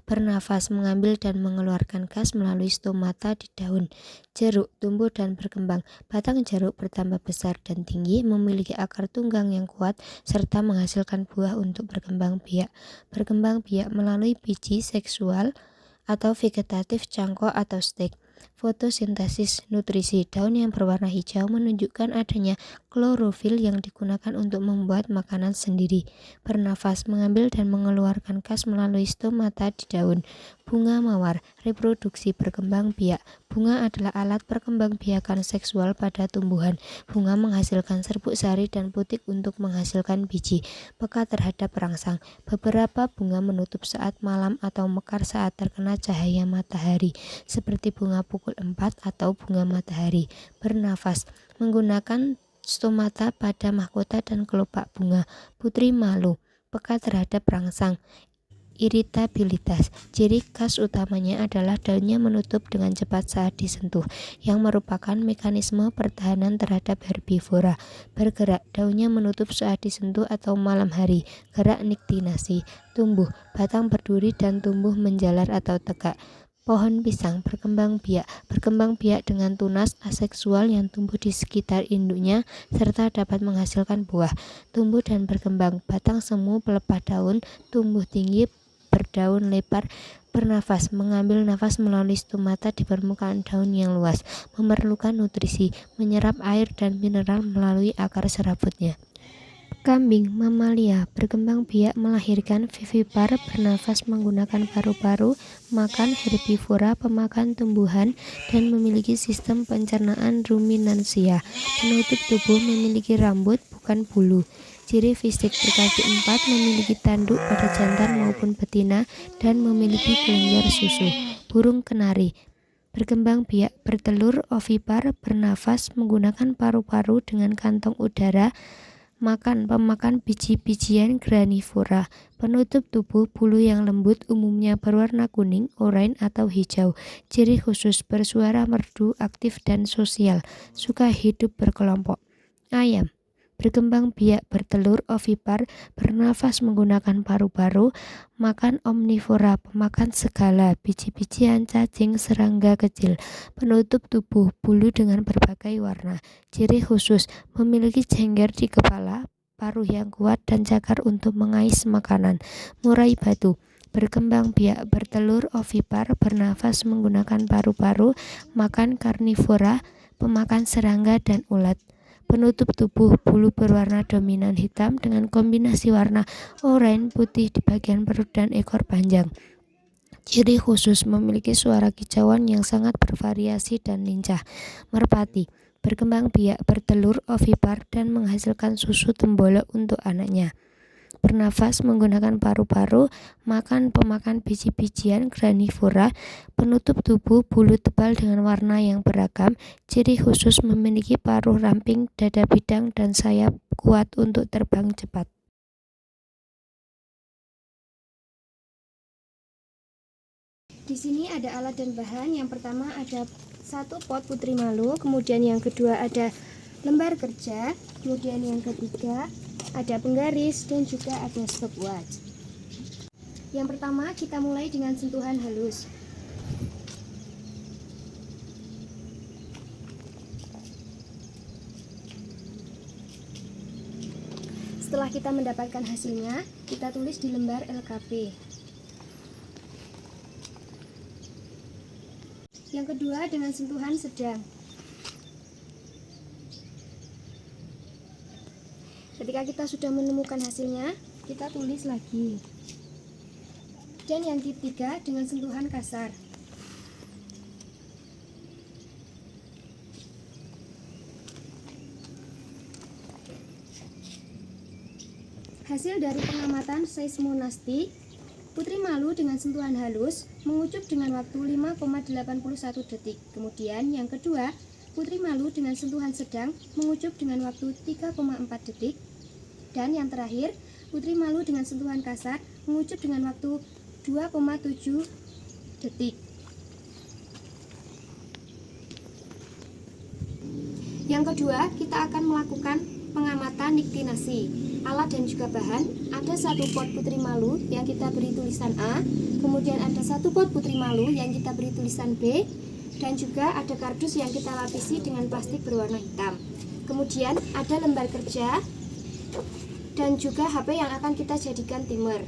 bernafas, mengambil dan mengeluarkan gas melalui stomata di daun. Jeruk tumbuh dan berkembang. Batang jeruk bertambah besar dan tinggi, memiliki akar tunggang yang kuat, serta menghasilkan buah untuk berkembang biak. Berkembang biak melalui biji seksual atau vegetatif cangkok atau stek. Fotosintesis nutrisi. Daun yang berwarna hijau menunjukkan adanya klorofil yang digunakan untuk membuat makanan sendiri. Bernafas, mengambil dan mengeluarkan gas melalui stomata di daun. Bunga mawar, reproduksi berkembang biak. Bunga adalah alat perkembangbiakan seksual pada tumbuhan. Bunga menghasilkan serbuk sari dan putik untuk menghasilkan biji. Peka terhadap rangsang. Beberapa bunga menutup saat malam atau mekar saat terkena cahaya matahari, seperti bunga pukul 4 atau bunga matahari. Bernafas, menggunakan stomata pada mahkota dan kelopak bunga. Putri malu, peka terhadap rangsang. Iritabilitas. Ciri khas utamanya adalah daunnya menutup dengan cepat saat disentuh, yang merupakan mekanisme pertahanan terhadap herbivora. Bergerak, daunnya menutup saat disentuh atau malam hari. Gerak niktinasi. Tumbuh, batang berduri dan tumbuh menjalar atau tegak. Pohon pisang berkembang biak dengan tunas aseksual yang tumbuh di sekitar induknya serta dapat menghasilkan buah. Tumbuh dan berkembang, batang semu pelepah daun, tumbuh tinggi, berdaun lebar. Bernafas, mengambil nafas melalui stomata di permukaan daun yang luas, memerlukan nutrisi, menyerap air dan mineral melalui akar serabutnya. Kambing mamalia berkembang biak melahirkan vivipar, bernafas menggunakan paru-paru, makan herbivora, pemakan tumbuhan, dan memiliki sistem pencernaan ruminansia. Penutup tubuh memiliki rambut, bukan bulu. Ciri fisik berkaki 4, memiliki tanduk pada jantan maupun betina, dan memiliki kelenjar susu. Burung kenari berkembang biak, bertelur, ovipar, bernafas menggunakan paru-paru dengan kantong udara, pemakan biji-bijian granivora. Penutup tubuh, bulu yang lembut, umumnya berwarna kuning, oranye atau hijau. Ciri khusus, bersuara merdu, aktif dan sosial, suka hidup berkelompok. Ayam berkembang biak, bertelur, ovipar, bernafas menggunakan paru-paru, makan omnivora, pemakan segala, biji-bijian, cacing, serangga kecil. Penutup tubuh, bulu dengan berbagai warna. Ciri khusus, memiliki jengger di kepala, paruh yang kuat, dan cakar untuk mengais makanan. Murai batu berkembang biak, bertelur, ovipar, bernafas menggunakan paru-paru, makan karnivora, pemakan serangga dan ulat. Penutup tubuh, bulu berwarna dominan hitam dengan kombinasi warna oranye putih di bagian perut dan ekor panjang. Ciri khusus, memiliki suara kicauan yang sangat bervariasi dan lincah. Merpati berkembang biak, bertelur, ovipar, dan menghasilkan susu tembolok untuk anaknya. Bernafas menggunakan paru-paru, makan pemakan biji-bijian granivora. Penutup tubuh, bulu tebal dengan warna yang beragam. Ciri khusus, memiliki paruh ramping, dada bidang, dan sayap kuat untuk terbang cepat. Di sini ada alat dan bahan. Yang pertama ada 1 pot putri malu, kemudian yang kedua ada lembar kerja, kemudian yang ketiga ada penggaris, dan juga ada stopwatch. Yang pertama kita mulai dengan sentuhan halus. Setelah kita mendapatkan hasilnya, kita tulis di lembar LKP. Yang kedua dengan sentuhan sedang. Ketika kita sudah menemukan hasilnya, kita tulis lagi. Dan yang ketiga dengan sentuhan kasar. Hasil dari pengamatan seismonastik, putri malu dengan sentuhan halus mengucup dengan waktu 5,81 detik. Kemudian yang kedua, putri malu dengan sentuhan sedang mengucup dengan waktu 3,4 detik. Dan yang terakhir, putri malu dengan sentuhan kasar mengucup dengan waktu 2,7 detik. Yang kedua, kita akan melakukan pengamatan niktinasi. Alat dan juga bahan, ada satu pot putri malu yang kita beri tulisan A, kemudian ada satu pot putri malu yang kita beri tulisan B, dan juga ada kardus yang kita lapisi dengan plastik berwarna hitam. Kemudian ada lembar kerja dan juga HP yang akan kita jadikan timer.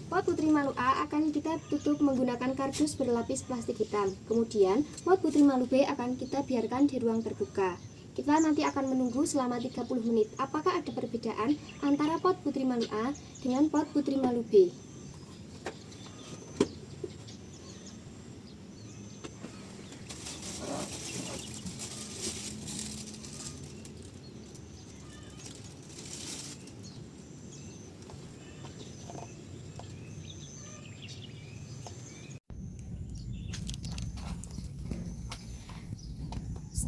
Pot putri malu A akan kita tutup menggunakan kardus berlapis plastik hitam. Kemudian pot putri malu B akan kita biarkan di ruang terbuka. Kita nanti akan menunggu selama 30 menit. Apakah ada perbedaan antara pot putri malu A dengan pot putri malu B?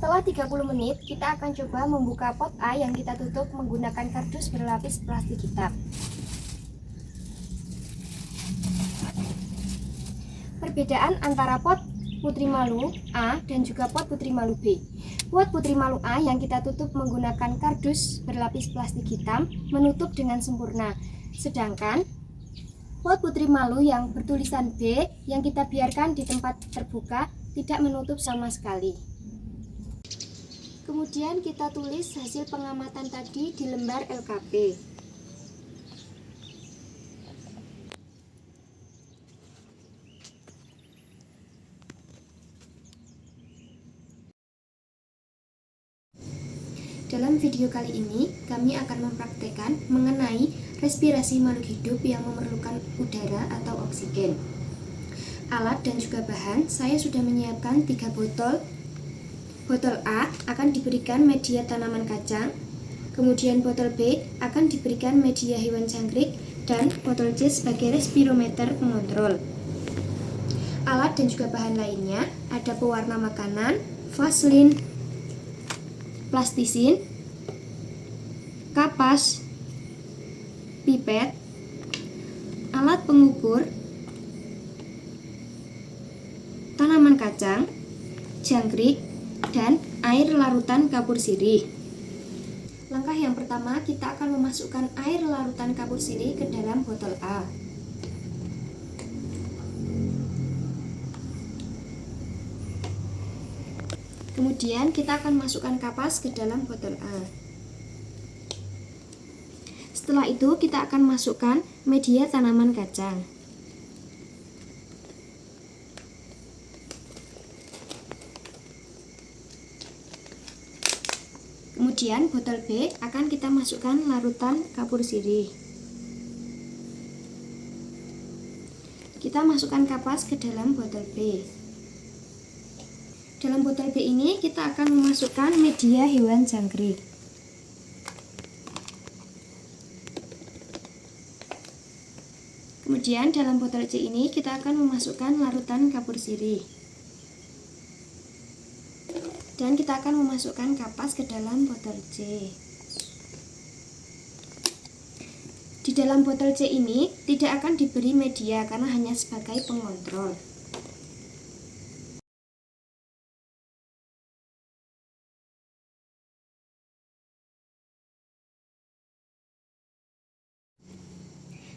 Setelah 30 menit, kita akan coba membuka pot A yang kita tutup menggunakan kardus berlapis plastik hitam. Perbedaan antara pot putri malu A dan juga pot putri malu B. Pot putri malu A yang kita tutup menggunakan kardus berlapis plastik hitam menutup dengan sempurna. Sedangkan pot putri malu yang bertulisan B yang kita biarkan di tempat terbuka tidak menutup sama sekali. Kemudian kita tulis hasil pengamatan tadi di lembar LKP. Dalam video kali ini, kami akan mempraktekkan mengenai respirasi makhluk hidup yang memerlukan udara atau oksigen. Alat dan juga bahan, saya sudah menyiapkan 3 botol. Botol A akan diberikan media tanaman kacang, kemudian botol B akan diberikan media hewan jangkrik, dan botol C sebagai respirometer pengontrol. Alat dan juga bahan lainnya ada pewarna makanan, vaselin, plastisin, kapas, pipet, alat pengukur, tanaman kacang, jangkrik, dan air larutan kapur sirih. Langkah yang pertama, kita akan memasukkan air larutan kapur sirih ke dalam botol A. Kemudian kita akan masukkan kapas ke dalam botol A. Setelah itu kita akan masukkan media tanaman kacang. Kemudian botol B akan kita masukkan larutan kapur sirih. Kita masukkan kapas ke dalam botol B. Dalam botol B ini kita akan memasukkan media hewan jangkrik. Kemudian dalam botol C ini kita akan memasukkan larutan kapur sirih. Dan kita akan memasukkan kapas ke dalam botol C. Di dalam botol C ini tidak akan diberi media karena hanya sebagai pengontrol.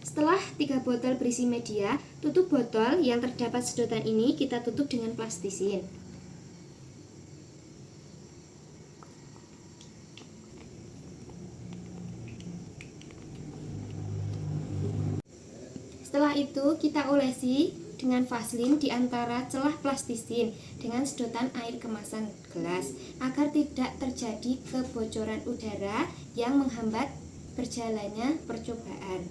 Setelah 3 botol berisi media, tutup botol yang terdapat sedotan ini kita tutup dengan plastisin. Setelah itu kita olesi dengan vaselin di antara celah plastisin dengan sedotan air kemasan gelas agar tidak terjadi kebocoran udara yang menghambat berjalannya percobaan.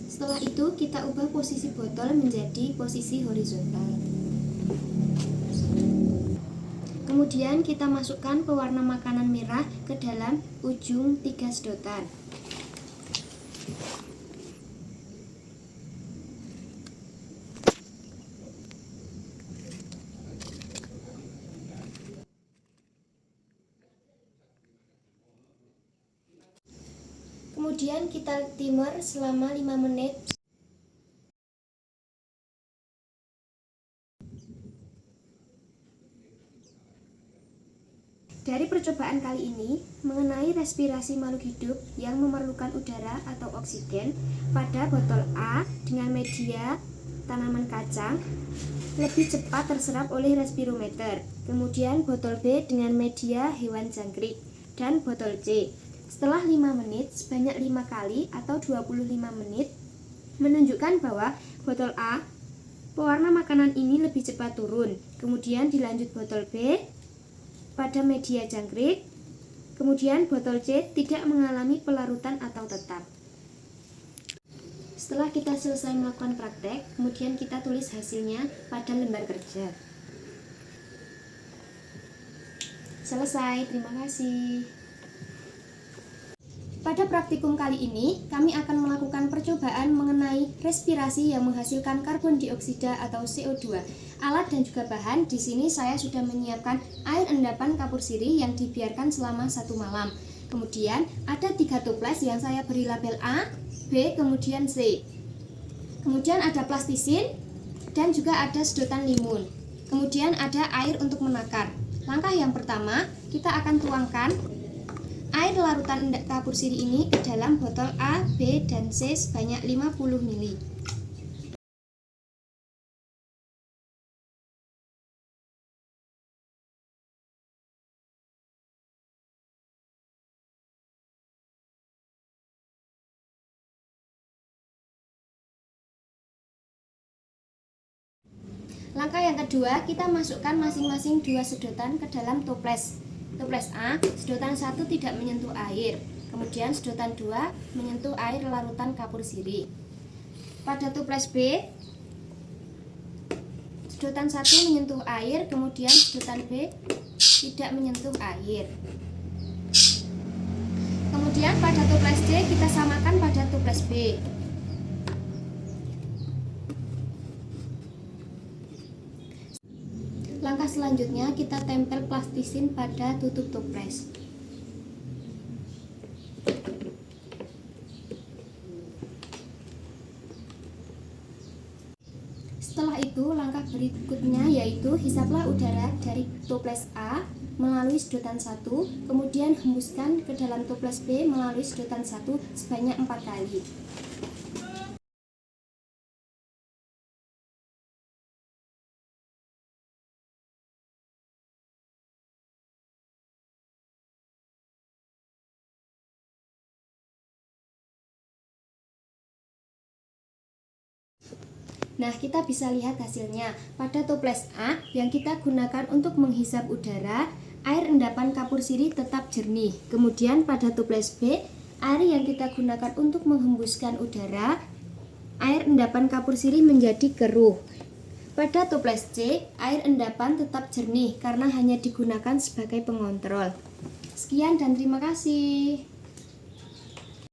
Setelah itu kita ubah posisi botol menjadi posisi horizontal. Kemudian kita masukkan pewarna makanan merah ke dalam ujung 3 sedotan. Kemudian kita timer selama 5 menit. Dari percobaan kali ini mengenai respirasi makhluk hidup yang memerlukan udara atau oksigen pada botol A dengan media tanaman kacang lebih cepat terserap oleh respirometer. Kemudian botol B dengan media hewan jangkrik dan botol C setelah 5 menit sebanyak 5 kali atau 25 menit menunjukkan bahwa botol A pewarna makanan ini lebih cepat turun. Kemudian dilanjut botol B pada media jangkrik, kemudian botol C tidak mengalami pelarutan atau tetap. Setelah kita selesai melakukan praktek, kemudian kita tulis hasilnya pada lembar kerja. Selesai, terima kasih. Pada praktikum kali ini, kami akan melakukan percobaan mengenai respirasi yang menghasilkan karbon dioksida atau CO2. Alat dan juga bahan di sini saya sudah menyiapkan air endapan kapur sirih yang dibiarkan selama 1 malam. Kemudian ada 3 toples yang saya beri label A, B, kemudian C. Kemudian ada plastisin dan juga ada sedotan limun. Kemudian ada air untuk menakar. Langkah yang pertama, kita akan tuangkan air larutan kapur sirih ini ke dalam botol A, B, dan C sebanyak 50 ml. Langkah yang kedua, kita masukkan masing-masing 2 sedotan ke dalam toples. Toples A, sedotan 1 tidak menyentuh air. Kemudian sedotan 2 menyentuh air larutan kapur sirih. Pada toples B, sedotan 1 menyentuh air, kemudian sedotan B tidak menyentuh air. Kemudian pada toples C kita samakan pada toples B. Langkah selanjutnya kita tempel plastisin pada tutup toples. Setelah itu langkah berikutnya yaitu hisaplah udara dari toples A melalui sedotan 1, kemudian hembuskan ke dalam toples B melalui sedotan 1 sebanyak 4 kali. Nah, kita bisa lihat hasilnya. Pada toples A yang kita gunakan untuk menghisap udara, air endapan kapur sirih tetap jernih. Kemudian pada toples B, air yang kita gunakan untuk menghembuskan udara, air endapan kapur sirih menjadi keruh. Pada toples C, air endapan tetap jernih karena hanya digunakan sebagai pengontrol. Sekian dan terima kasih.